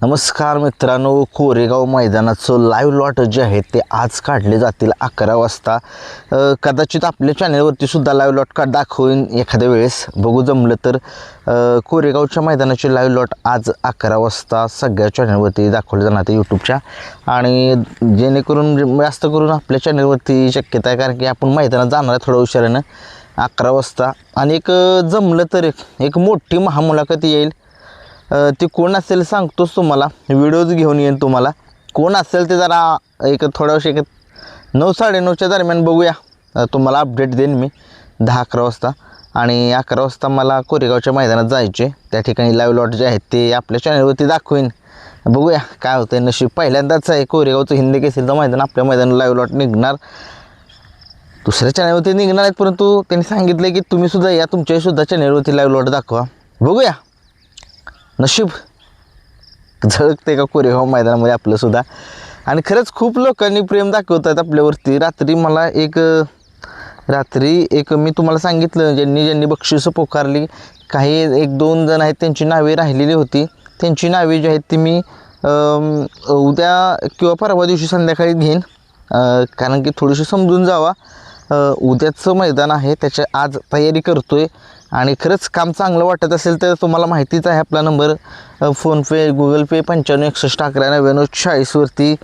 नमस्कार मित्रांनो, Koregaon मैदानाचं live lot जे आहे ते आज काढले जातील 11 वाजता. कदाचित आपल्या चॅनलवरती सुद्धा लाईव्ह लॉट दाखवून एखाद्या वेळेस बघू जमलं तर. कोरेगावच्या मैदानाचे लाईव्ह लॉट आज 11 वाजता सगळ्या चॅनलवरती दाखवले जाणार आहे यूट्यूबच्या. आणि जेणेकरून जास्त करून आपल्या चॅनलवरती शक्यता आहे, कारण की आपण मैदानात जाणार आहे थोडं उशिरानं 11 वाजता. आणि एक जमलं तर एक मोठी महामुलाखत येईल. ती कोण असेल सांगतोच तुम्हाला, व्हिडिओज घेऊन येईन तुम्हाला. कोण असेल ते जरा एक थोडा वेळ 9-9:30च्या दरम्यान बघूया. तुम्हाला अपडेट देईन मी 10-11 वाजता. आणि 11 वाजता मला कोरेगावच्या मैदानात जायचे. त्या ठिकाणी लाईव्ह लॉट जे आहेत ते आपल्या चॅनलवरती दाखवेन. बघूया काय होतं आहे. नशीब पहिल्यांदाच आहे कोरेगावचं हिंद केसरीचं मैदान आपल्या मैदानात लाईव्ह लॉट निघणार. दुसऱ्या चॅनलवरती निघणार आहेत, परंतु त्यांनी सांगितलं की तुम्ही सुद्धा या, तुमच्यासुद्धा चॅनलवरती लाईव्ह लॉट दाखवा. बघूया नशीब झळकते का कोरेगाव मैदानामध्ये आपलंसुद्धा. आणि खरंच खूप लोकांनी प्रेम दाखवतात आपल्यावरती. रात्री एक मी तुम्हाला सांगितलं, ज्यांनी बक्षिसं पोकारली, काही 1-2 जण आहेत त्यांची नावे राहिलेली होती. त्यांची नावे जी आहेत ती मी उद्या किंवा परवा दिवशी संध्याकाळी घेईन, कारण की थोडीशी समजून जावा. उद्याचं मैदान आहे, त्याच्या आज तयारी करतो आहे. आणि खरंच काम चांगलं वाटत असेल तर तुम्हाला माहितीच आहे आपला नंबर फोनपे, गुगल पे 9561119940 वरती.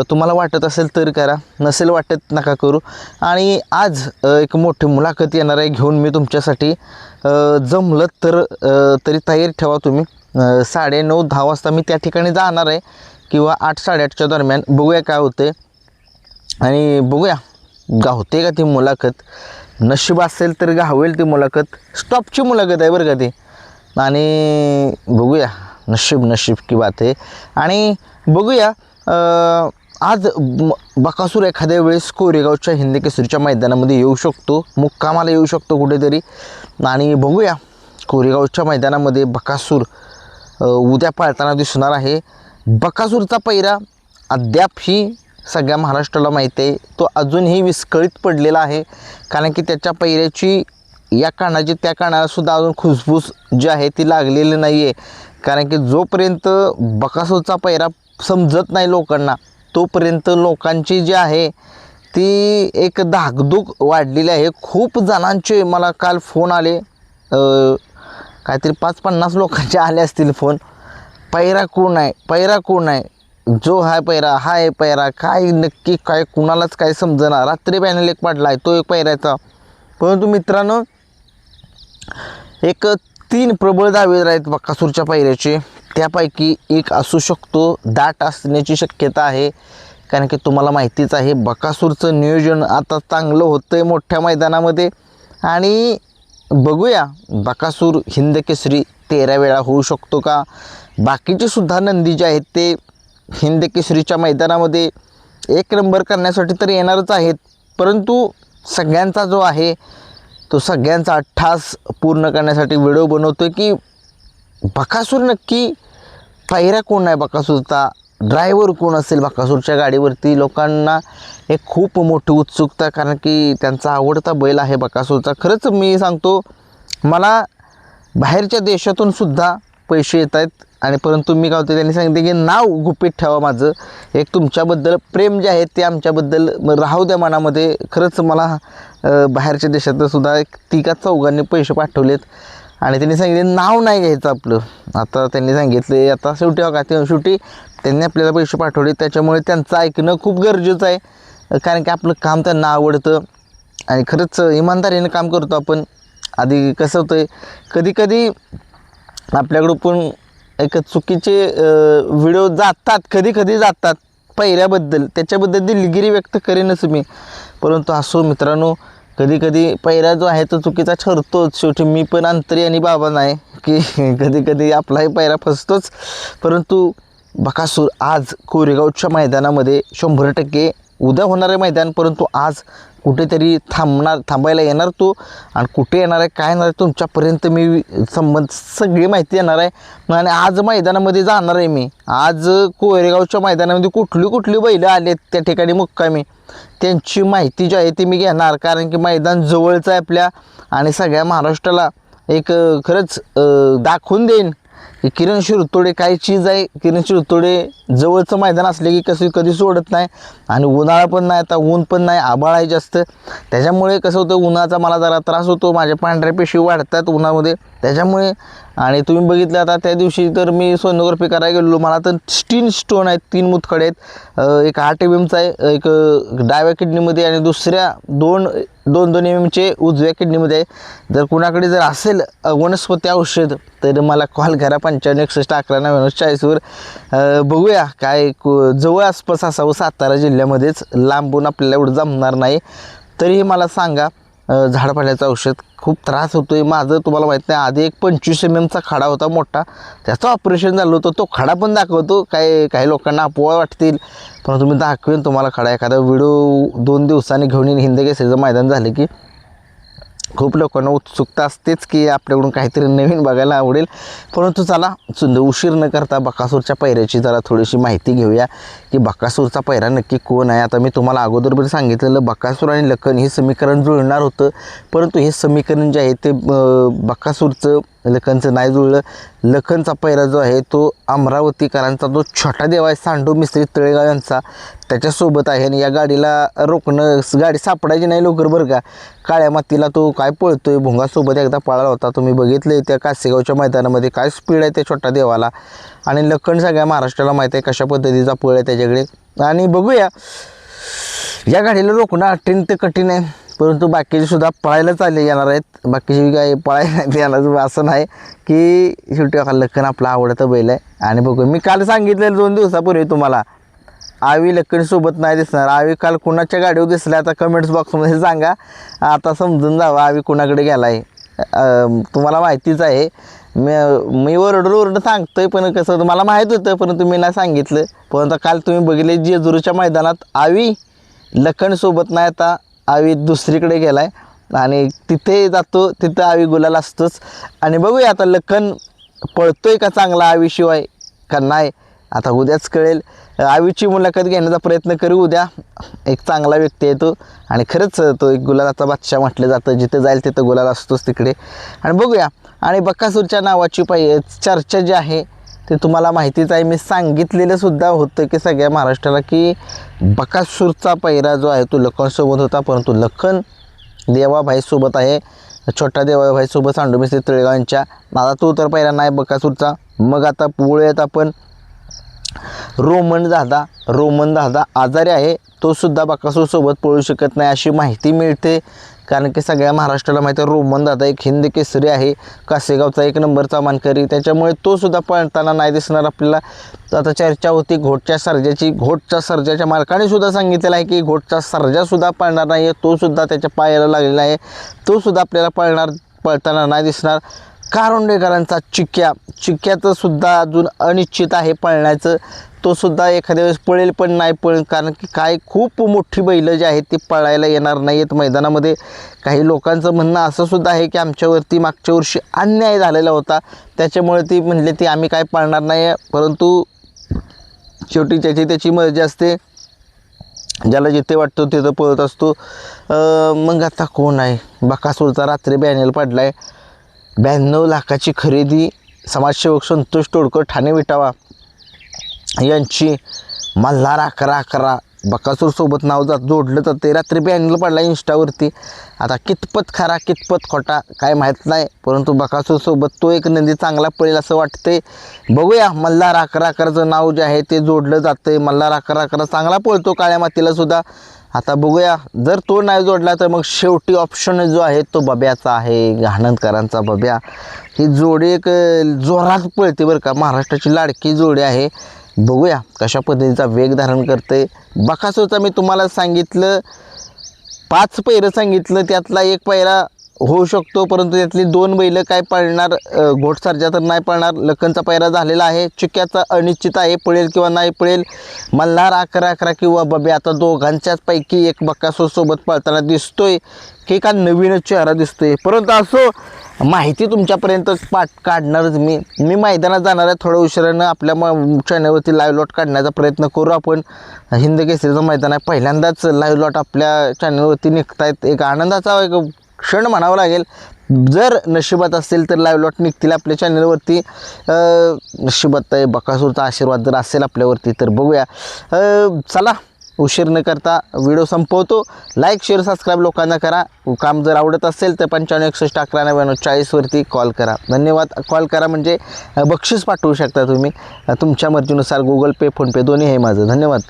तुम्हाला वाटत असेल तर करा, नसेल वाटत नका करू. आणि आज एक मोठी मुलाखत येणार आहे घेऊन मी तुमच्यासाठी. जमलं तर तरी तयारी ठेवा तुम्ही. 9:30-10 वाजता मी त्या ठिकाणी जाणार आहे, किंवा 8-8:30च्या दरम्यान. बघूया काय होते आणि बघूया गावते का ती मुलाखत. नशीब असेल तर गावेल ती मुलाखत. स्टॉपची मुलाखत आहे बरं का ती. आणि बघूया नशीब की बात आहे. आणि बघूया आज बकासूर एखाद्या वेळेस कोरेगावच्या हिंद केसरीच्या मैदानामध्ये येऊ शकतो, मुक्कामाला येऊ शकतो कुठेतरी. आणि बघूया कोरेगावच्या मैदानामध्ये बकासूर उद्या पाळताना दिसणार आहे. बकासूरचा पैरा अद्याप ही सगळ्या महाराष्ट्राला माहीत आहे, तो अजूनही विस्कळीत पडलेला आहे. कारण की त्याच्या पैऱ्याची या कानाची त्या कानालासुद्धा अजून खुसफुस जी आहे ती लागलेली नाही आहे. कारण की जोपर्यंत बकासूरचा पैरा समजत नाही लोकांना, तोपर्यंत लोकांची जी आहे ती एक धाकधूक वाढलेली आहे. खूप जणांचे मला काल फोन आले, काहीतरी 5-50 लोकांचे आले असतील फोन. पैरा कोण आहे, जो हाय पैरा, हाय पैरा, काय नक्की काय कुणालाच काय समजेना. रात्री पॅनल एक पाडला आहे, तो एक पैरायचा. परंतु मित्रांनो, एक 3 प्रबळ दावेदार आहेत बकासूरच्या पैऱ्याचे. त्यापैकी एक असू शकतो, दाट असण्याची शक्यता आहे. कारण की तुम्हाला माहितीच आहे बकासूरचं नियोजन आता चांगलं होतं आहे मोठ्या मैदानामध्ये. आणि बघूया बकासूर हिंद केसरी 13 वेळा होऊ शकतो का. बाकीचे सुद्धा नंदी जे आहेत ते हिंद केसरीच्या मैदानामध्ये 1 नंबर करण्यासाठी तर येणारच आहेत, परंतु सगळ्यांचा जो आहे तो सगळ्यांचा अट्टास पूर्ण करण्यासाठी व्हिडिओ बनवतो की बकासूर नक्की पैरा कोण आहे, बकासूरचा ड्रायव्हर कोण असेल बकासूरच्या गाडीवरती. लोकांना एक खूप मोठी उत्सुकता, कारण की त्यांचा आवडता बैल आहे बकासूरचा. खरंच मी सांगतो, मला बाहेरच्या देशातून सुद्धा पैसे येत आहेत. आणि परंतु मी काय होते, त्यांनी सांगितले की नाव गुपित ठेवा माझं. एक तुमच्याबद्दल प्रेम जे आहे ते आमच्याबद्दल राहू द्या मनामध्ये. खरंच मला बाहेरच्या देशातून सुद्धा 3-4 पैसे पाठवलेत. आणि त्यांनी सांगितले नाव नाही घ्यायचं आपलं. आता त्यांनी सांगितले, आता शेवटी त्यांनी आपल्याला पैसे पाठवले, त्याच्यामुळे त्यांचं ऐकणं खूप गरजेचं आहे. कारण की आपलं काम त्यांना आवडतं आणि खरंच इमानदारीने काम करतो आपण. आधी कसं होतं आहे, कधी आपल्याकडं पण एक चुकीचे व्हिडिओ कधी जातात पैऱ्याबद्दल. त्याच्याबद्दल दिलगिरी व्यक्त करेनच मी. परंतु असो मित्रांनो, कधी पैरा जो आहे तो चुकीचा ठरतोच. शेवटी मी पण अंतर्यामी बाबा नाही की कधी आपलाही पैरा फसतोच. परंतु बकासूर आज कोरेगावच्या मैदानामध्ये 100% उद्या होणारे मैदान, परंतु आज कुठेतरी थांबायला येणार तो. आणि कुठे येणार आहे, काय येणार आहे, तुमच्यापर्यंत मी सगळी माहिती येणार आहे. आणि आज मैदानामध्ये जाणार आहे मी. आज कोरेगावच्या मैदानामध्ये कुठली बैलं आलेत त्या ठिकाणी मुक्कामी, त्यांची माहिती जी आहे ती मी घेणार. कारण की मैदान जवळचं आहे आपल्या, आणि सगळ्या महाराष्ट्राला एक खरंच दाखवून देईन की किरण शिरतोडे काय चीज आहे. किरण शिरतोडे जवळचं मैदान असले की कसं कधी सोडत नाही आणि उन्हाळा पण नाही, आता ऊन पण नाही, आभाळ आहे जास्त. त्याच्यामुळे कसं होतं, उन्हाचा मला जरा त्रास होतो, माझ्या पांढऱ्या पेशी वाढतात उन्हामध्ये त्याच्यामुळे. आणि तुम्ही बघितलं आता त्या दिवशी तर मी सोनोग्राफी करायला गेलो, मला तर 3 स्टोन आहेत, 3 मुतखडे आहेत. एक 8 mm आहे, एक डाव्या किडनीमध्ये आणि दुसऱ्या 2 mm उजव्या किडनीमध्ये आहे. जर कुणाकडे जर असेल वनस्पती औषध तर मला कॉल करा 9561119940वर. बघूया काय जवळ आसपास असावं, सातारा जिल्ह्यामध्येच, लांबून आपल्याला एवढं जमणार नाही. तरीही मला सांगा. झाडपाल्याचं औषध खूप त्रास होतो आहे माझं, तुम्हाला माहीत नाही. आधी एक 25 mm खडा होता मोठा, त्याचं ऑपरेशन झालं होतं. तो खडा पण दाखवतो, काही लोकांना अपोवा वाटतील, पण तुम्ही दाखवेन तुम्हाला खडा. एखादा व्हिडिओ 2 दिवसांनी घेऊन येईन. हिंद केसरीचं मैदान झालं की खूप लोकांना उत्सुकता असतेच की आपल्याकडून काहीतरी नवीन बघायला आवडेल. परंतु चला उशीर न करता बकासूरच्या पैऱ्याची जरा थोडीशी माहिती घेऊया की बकासूरचा पैरा नक्की कोण आहे. आता मी तुम्हाला अगोदर पण सांगितलेलं, बकासूर आणि लखन हे समीकरण जुळणार होतं, परंतु हे समीकरण जे आहे ते बकासूरचं लखनचं नाही जुळलं. लखनचा पैरा जो आहे तो अमरावतीकरांचा जो छोटा देव आहे सांडू मिस्त्री तळेगाव यांचा, त्याच्यासोबत आहे. आणि या गाडीला रोखणं, गाडी सापडायची नाही लवकर बरं का. काळ्या मातीला तो काय पळतोय, भोंगासोबत एकदा पळाला होता, तुम्ही बघितले त्या कासेगावच्या मैदानामध्ये. काय स्पीड आहे त्या छोटा देवाला. आणि लखन सगळ्या महाराष्ट्राला माहीत आहे कशा पद्धतीचा पळ आहे त्याच्याकडे. आणि बघूया, या गाडीला रोखणं अत्यंत कठीण आहे, परंतु बाकीचे सुद्धा पळायलाच येणार आहेत. बाकीचे काय पळायला येणार असं नाही की शेवटी लखन आपला आवडता बैल आहे. आणि बघू, मी काल सांगितलेलं 2 दिवसापूर्वी तुम्हाला, आवी लखनसोबत नाही दिसणार. आवी काल कुणाच्या गाडीवर दिसला आता कमेंट्स बॉक्समध्ये सांगा, आता समजून जावं आवी कुणाकडे गेला आहे. तुम्हाला माहितीच आहे, मी ओरडून सांगतो आहे, पण कसं होतं मला माहीत होतं, परंतु मी नाही सांगितलं. परंतु काल तुम्ही बघितले जेजुरीच्या मैदानात आवी लखनसोबत नाही, आता आवी दुसरीकडे गेला आहे आणि तिथे जातो, तिथं आवी गुलाल असतोच. आणि बघूया आता लखन पळतोय का चांगला आवीशिवाय का नाही, आता उद्याच कळेल. आवीची मुलाखत घेण्याचा प्रयत्न करू उद्या. एक चांगला व्यक्ती आहे तो, आणि खरंच तो एक गुलालाचा बादशाह म्हटलं जातं, जिथे जाईल तिथं गुलाल असतोच तिकडे. आणि बघूया. आणि बकासूरच्या नावाची चर्चा जी आहे ते तुम्हाला माहितीच आहे, मी सांगितलेलं सुद्धा होतं की सगळ्या महाराष्ट्राला की बकासूरचा पैरा जो आहे तो लखनसोबत होता, परंतु लखन देवाभाईसोबत आहे, छोटा देवाभाईसोबत सांडू मिस्त्री तळेगावांच्या. आता तो तर पैरा नाही बकासूरचा. मग आता बोलूयात आपण रोमन दादा आजारी आहे, तो सुद्धा बकासूरसोबत पळू शकत नाही अशी माहिती मिळते. कारण की सगळ्या महाराष्ट्राला माहिती आहे रोमन दादा एक हिंद केसरी आहे, कासेगावचा 1 नंबरचा मानकरी, त्याच्यामुळे तो सुद्धा पळताना नाही दिसणार आपल्याला. आता चर्चा होती घोटच्या सर्जाची. घोटच्या सर्जाच्या मालकाने सुद्धा सांगितलेलं आहे की घोटचा सर्जासुद्धा पळणार नाही आहे, तो सुद्धा त्याच्या पायाला लागलेला आहे, तो सुद्धा आपल्याला पळताना नाही दिसणार. कारोंडेकरांचा चिक्क्याचं सुद्धा अजून अनिश्चित आहे पळण्याचं, तो सुद्धा एखाद्या वेळेस पळेल पण नाही पळेल, कारण की काय खूप मोठी बैलं जी आहेत ती पळायला येणार नाही आहेत मैदानामध्ये. काही लोकांचं म्हणणं असं सुद्धा आहे की आमच्यावरती मागच्या वर्षी अन्याय झालेला होता, त्याच्यामुळे ती म्हणले ती आम्ही काय पळणार नाही. परंतु शेवटी त्याची मर्जी असते, ज्याला जिथे वाटतो तिथं पळत असतो. मग आता कोण आहे, बकासूरचा रात्री बॅनर पडला आहे, 92 लाखाची खरेदी. समाजसेवक संतोष तोडकर ठाणे विटावा यांची मल्हार 11 बकासूरसोबत नाव जोडलं जाते. रात्री बॅनर पडला इंस्टावरती. आता कितपत खरा कितपत खोटा काय माहीत नाही, परंतु बकासूरसोबत तो एक नंदी चांगला पळेल असं वाटते. बघूया, मल्हार 11 नाव जे आहे ते जोडलं जातं. मल्हार 11 चांगला पळतो काळ्या मातीला सुद्धा. आता बघूया, जर तो नाही जोडला तर मग शेवटी ऑप्शन जो आहे तो बब्याचा आहे, आनंदकरांचा बब्या. ही जोडी एक जोरात पळते बरं का, महाराष्ट्राची लाडकी जोडी आहे. बघूया कशा पद्धतीचा वेग धारण करते. बकासूरचा मी तुम्हाला सांगितलं 5 पैरं सांगितलं, त्यातला एक पैरा होऊ शकतो, परंतु त्यातली 2 बैलं काय पळणार, घोटसर्जा तर नाही पळणार. लखनचा पैरा झालेला आहे, चिक्क्याचा अनिश्चित आहे, पळेल किंवा नाही पळेल. मल्हार 11 किंवा बबे, आता दोघांच्याच पैकी एक बकासूरसोबत पळताना दिसतोय की का नवीनच चेहरा दिसतोय. परंतु असो, माहिती तुमच्यापर्यंत काढणारच मी मैदानात जाणार आहे थोड्या उशिरानं. आपल्या चॅनलवरती लाईव्ह लॉट काढण्याचा प्रयत्न करू आपण. हिंद केसरीचं मैदान आहे, पहिल्यांदाच लाईव्ह लॉट आपल्या चॅनलवरती निघत आहेत. एक आनंदाचा एक क्षण म्हणावं लागेल. जर नशिबात असेल तर लाईव्ह लॉट निघतील आपल्या चॅनलवरती. नशिबात आहे बकासूरचा आशीर्वाद जर असेल आपल्यावरती तर बघूया. चला उशीर न करता व्हिडिओ संपवतो. लाईक शेअर सबस्क्राईब लोकांना करा. काम जर आवडत असेल तर 9561119940वरती कॉल करा. धन्यवाद. कॉल करा म्हणजे बक्षीस पाठवू शकता तुम्ही तुमच्या मर्जीनुसार. गुगल पे फोनपे दोन्ही आहे माझं. धन्यवाद.